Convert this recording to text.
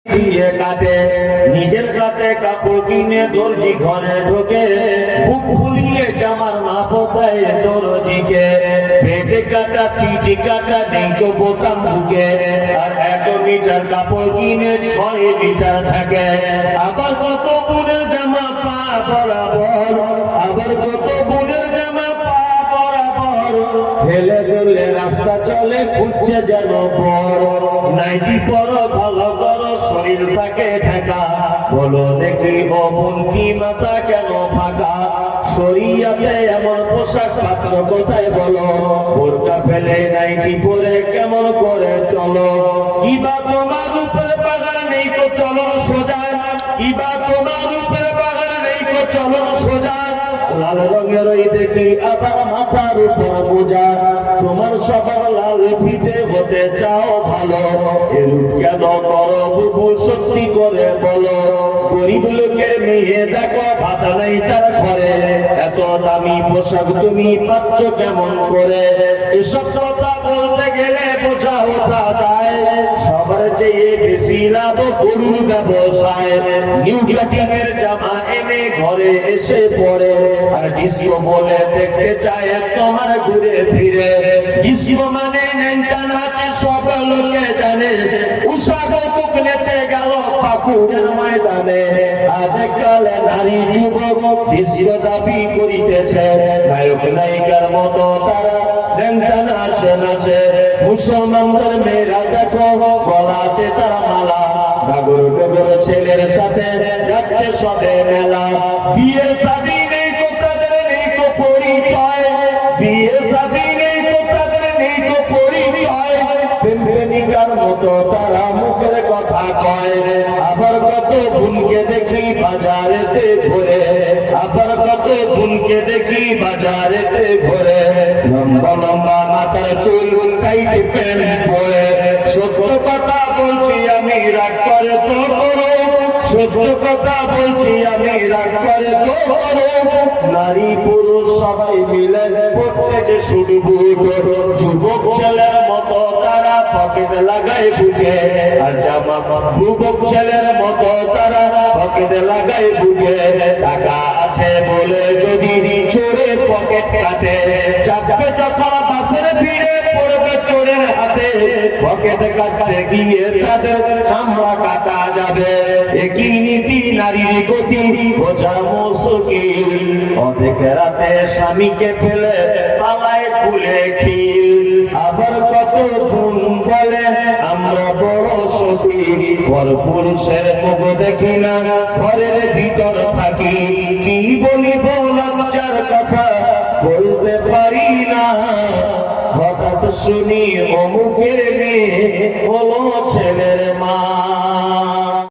দিয়ে কাটে নিজের কাতে কাপড় কিনে দর্জি ঘরে ঢোকে বুক ফুলিয়ে জামার মাপ দেয় দর্জিকে পেটে কাটা পিঠে কাটা নেই তো বোতাম ঢুকে আর 1 মিটার কাপড় কিনে 6 মিটার থাকে আবার কত বোনের জামা পা বরাবর আবার কত বোনের জামা পা বরাবর হেলে গেলে রাস্তা চলে খুঁজছে যেন বড় নাইটি পরো ভালো করো শরীরটাকে ঢাকা বলো দেখি ও মন কি মাথা কেন ফাঁকা শরীয়তে এমন পোশাক পাচ্ছ কোথায় বলো বোরকা ফেলে নাইটি পরে কেমন করে চলো কিবা তোমার উপরে পাগার নেই তো চলো সোজা কিবা তোমার উপরে পাগার নেই তো চলো সোজা লাল রঙের ওই দেখি আবার মাথার উপর বোঝা তোমার সবার লাল ফিতে হতে চাও ভালো এরূপ কেন করো বুবু সত্যি করে বলো গরিব লোকের মেয়ে দেখো ভাতা নেই তার ঘরে এত দামি পোশাক তুমি পাচ্ছ কেমন করে এসব কথা বলতে গেলে বোঝা ওঠা যায় সবার চেয়ে বেশি লাভ গরুর ব্যবসায় নিউ কাটিং এর জামা এনে ঘরে এসে পড়ে আর ডিস্কো বলে দেখতে চায় তোমার ঘুরে ফিরে ডিস্কো মানে ন্যাংটা নাচে সব লোকে জানে উষা কৌতুক নেচে গেল পাকুড়ের ময়দানে আজকাল নারী যুবক ডিস্কো দাবি করিতেছে নায়ক নায়িকার মতো তারা ন্যাংটা নাচে নাচে মুসলমানদের মেয়েরা দেখো গলাতে তারা মালা ডাগর ডগর ছেলের সাথে যাচ্ছে সবে মেলা বিয়ে শাদী নেই তো তাদের নেই তো পরিচয় বিয়ে শাদী নেই তো তাদের নেই তো পরিচয় প্রেমিকার মতো তারা মুখের কথা কয় আবার কত বোনকে দেখি বাজারেতে ঘুরে আবার কত বোনকে দেখি বাজারেতে ঘুরে লম্বা লম্বা মাথার চুল টাইট প্যান্ট পরে সত্য কথা বলছি আমি রাগ করে তো করো সত্য কথা বলছি আমি রাগ করে তো করো নারী পুরুষ সবাই মিলে পড়তেছে শুধু যুবক ছেলের মতো তারা পকেট লাগায় বুকে আর জামা যুবক ছেলের মতো তারা পকেট লাগায় বুকে টাকা আছে বলে যদি চোরের পকেট কাটে চাপে যখন বাসের ভিড়ে পড়বে চোরের হাতে পকেট কাটতে গিয়ে তাদের চামড়া কাটা যাবে একই নীতি নারীর গতি বোঝা মুশকিল অনেক রাতে স্বামীকে ফেলে পালায় খুলে খিল আবার কত গুণ বলে আমরা বড় সখী পর পুরুষের মুখ দেখি না ঘরের ভিতর থাকি কি বলিব লজ্জার কথা বলতে পারি না হঠাৎ শুনি অমুকের মেয়ে হলো ছেলের মা।